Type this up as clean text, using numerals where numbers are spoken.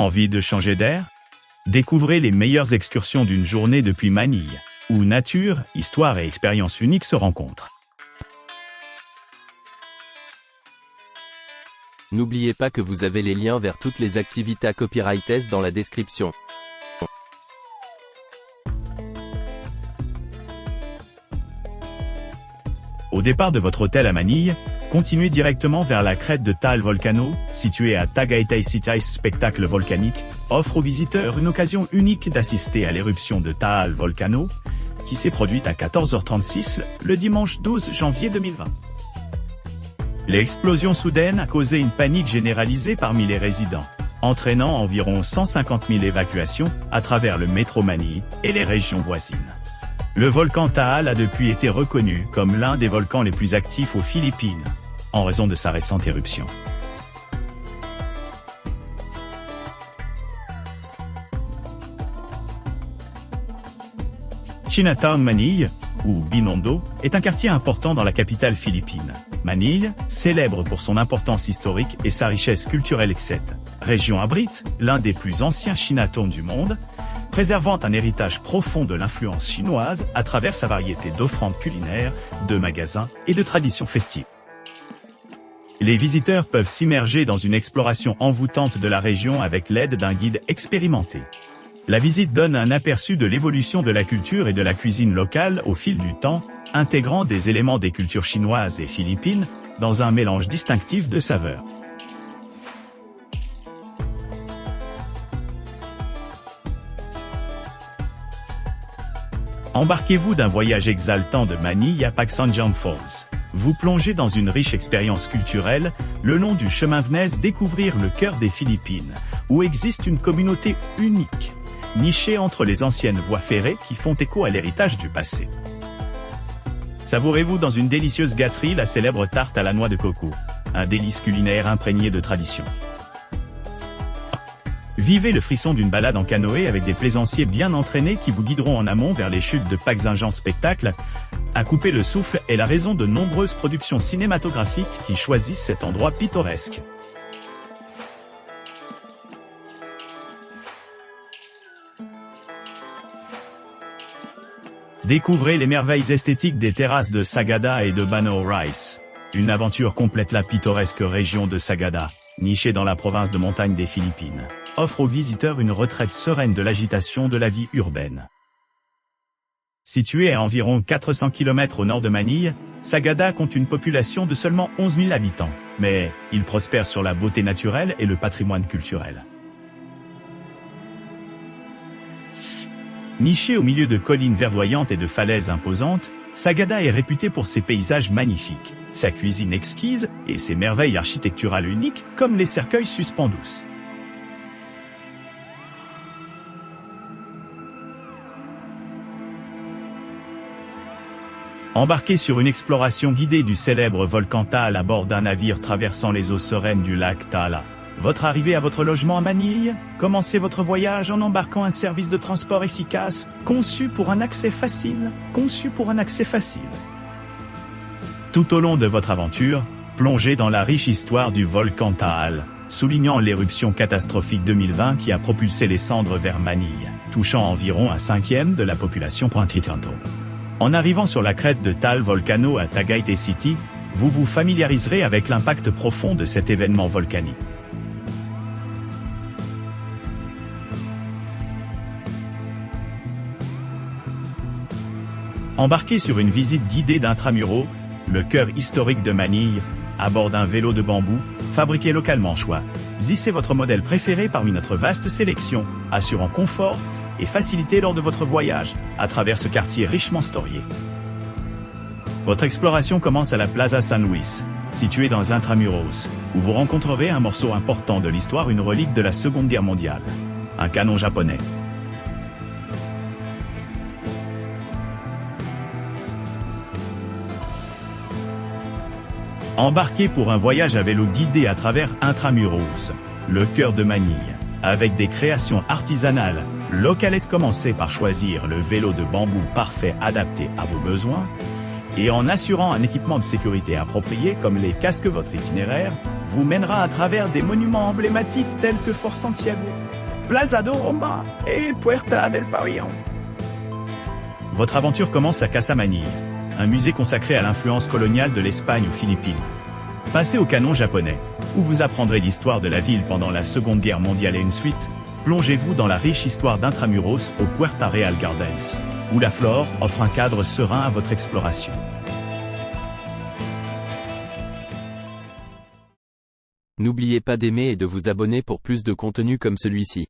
Envie de changer d'air? Découvrez les meilleures excursions d'une journée depuis Manille, où nature, histoire et expériences uniques se rencontrent. N'oubliez pas que vous avez les liens vers toutes les activités copyrightes dans la description. Au départ de votre hôtel à Manille, continuez directement vers la crête de Taal Volcano, située à Tagaytay City. Spectacle volcanique offre aux visiteurs une occasion unique d'assister à l'éruption de Taal Volcano, qui s'est produite à 14h36 le dimanche 12 janvier 2020. L'explosion soudaine a causé une panique généralisée parmi les résidents, entraînant environ 150 000 évacuations à travers le métro Manille et les régions voisines. Le volcan Taal a depuis été reconnu comme l'un des volcans les plus actifs aux Philippines, en raison de sa récente éruption. Chinatown Manille, ou Binondo, est un quartier important dans la capitale philippine. Manille, célèbre pour son importance historique et sa richesse culturelle. Cette région abrite l'un des plus anciens Chinatowns du monde, préservant un héritage profond de l'influence chinoise à travers sa variété d'offrandes culinaires, de magasins et de traditions festives. Les visiteurs peuvent s'immerger dans une exploration envoûtante de la région avec l'aide d'un guide expérimenté. La visite donne un aperçu de l'évolution de la culture et de la cuisine locale au fil du temps, intégrant des éléments des cultures chinoises et philippines dans un mélange distinctif de saveurs. Embarquez-vous d'un voyage exaltant de Manille à Pagsanjan Falls. Vous plongez dans une riche expérience culturelle, le long du chemin venez découvrir le cœur des Philippines, où existe une communauté unique, nichée entre les anciennes voies ferrées qui font écho à l'héritage du passé. Savourez-vous dans une délicieuse gâterie la célèbre tarte à la noix de coco, un délice culinaire imprégné de tradition. Vivez le frisson d'une balade en canoë avec des plaisanciers bien entraînés qui vous guideront en amont vers les chutes de Pagsanjan. Spectacle à couper le souffle est la raison de nombreuses productions cinématographiques qui choisissent cet endroit pittoresque. Découvrez les merveilles esthétiques des terrasses de Sagada et de Bano Rice. Une aventure complète. La pittoresque région de Sagada, nichée dans la province de montagne des Philippines, offre aux visiteurs une retraite sereine de l'agitation de la vie urbaine. Située à environ 400 km au nord de Manille, Sagada compte une population de seulement 11 000 habitants, mais il prospère sur la beauté naturelle et le patrimoine culturel. Nichée au milieu de collines verdoyantes et de falaises imposantes, Sagada est réputée pour ses paysages magnifiques, sa cuisine exquise et ses merveilles architecturales uniques comme les cercueils suspendus. Embarquez sur une exploration guidée du célèbre volcan Taal à bord d'un navire traversant les eaux sereines du lac Taala. Votre arrivée à votre logement à Manille, commencez votre voyage en embarquant un service de transport efficace, conçu pour un accès facile. Tout au long de votre aventure, plongez dans la riche histoire du volcan Taal, soulignant l'éruption catastrophique 2020 qui a propulsé les cendres vers Manille, touchant environ un cinquième de la population. En arrivant sur la crête de Taal Volcano à Tagaytay City, vous vous familiariserez avec l'impact profond de cet événement volcanique. Embarquez sur une visite guidée d'Intramuros, le cœur historique de Manille, à bord d'un vélo de bambou, fabriqué localement. Choisissez votre modèle préféré parmi notre vaste sélection, assurant confort et facilité lors de votre voyage, à travers ce quartier richement storié. Votre exploration commence à la Plaza San Luis, située dans Intramuros, où vous rencontrerez un morceau important de l'histoire, une relique de la Seconde Guerre mondiale, un canon japonais. Embarquez pour un voyage à vélo guidé à travers Intramuros, le cœur de Manille, avec des créations artisanales locales. Commencez par choisir le vélo de bambou parfait adapté à vos besoins, et en assurant un équipement de sécurité approprié comme les casques. Votre itinéraire vous mènera à travers des monuments emblématiques tels que Fort Santiago, Plaza de Roma et Puerta del Pavillon. Votre aventure commence à Casa Manille, un musée consacré à l'influence coloniale de l'Espagne aux Philippines. Passez au canon japonais, où vous apprendrez l'histoire de la ville pendant la Seconde Guerre mondiale et ensuite, plongez-vous dans la riche histoire d'Intramuros au Puerta Real Gardens, où la flore offre un cadre serein à votre exploration. N'oubliez pas d'aimer et de vous abonner pour plus de contenu comme celui-ci.